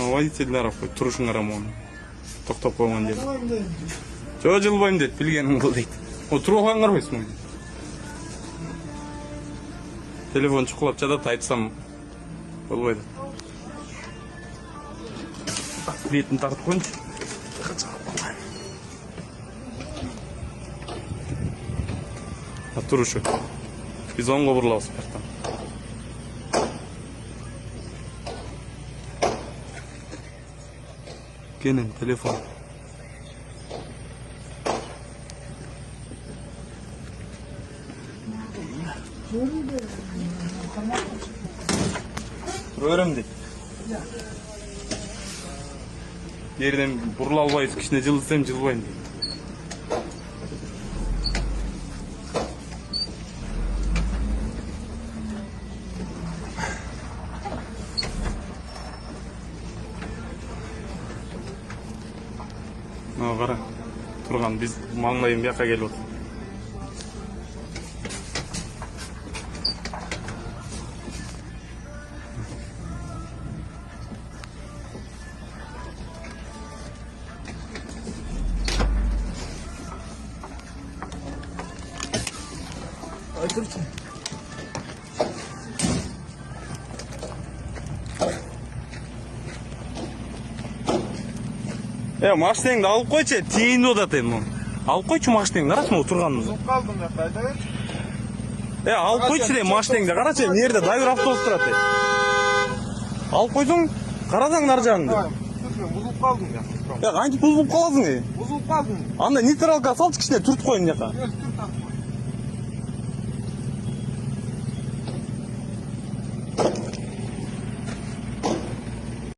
Водительдер кой, турушуңар аман. Токтоп койгон деп. Жо жылбайм дейт, билгениң кыл дейт. О туруп карбайсың. Телефон чукулап жатат, айтсам болбойт. Бетин тартып койчу. Турушу. Биз оңго бурулабыз бактан. Кенен телефон. Өрөм дейт. Жерден бурула албайбыз, кичине жылысам жылбайм дейт. Кара, турган биз маңлайым бияка келип отур. Айтырчы. Машинаңды алып койчу, тиейин деп атат эми. Алып койчу машинаңды, карачы турганын. Узуп калдым я, айта берчи. Алып койчу де машинаңды, карачы, эмне жерде дайыр автобус турат. Алып койсоң, карасаң нар жагыңды. Узуп калдым я. Кантип бузулуп каласың? Узуп калдым. Анда нейтралка салчы, кичине түртүп койгон жака. Түрт.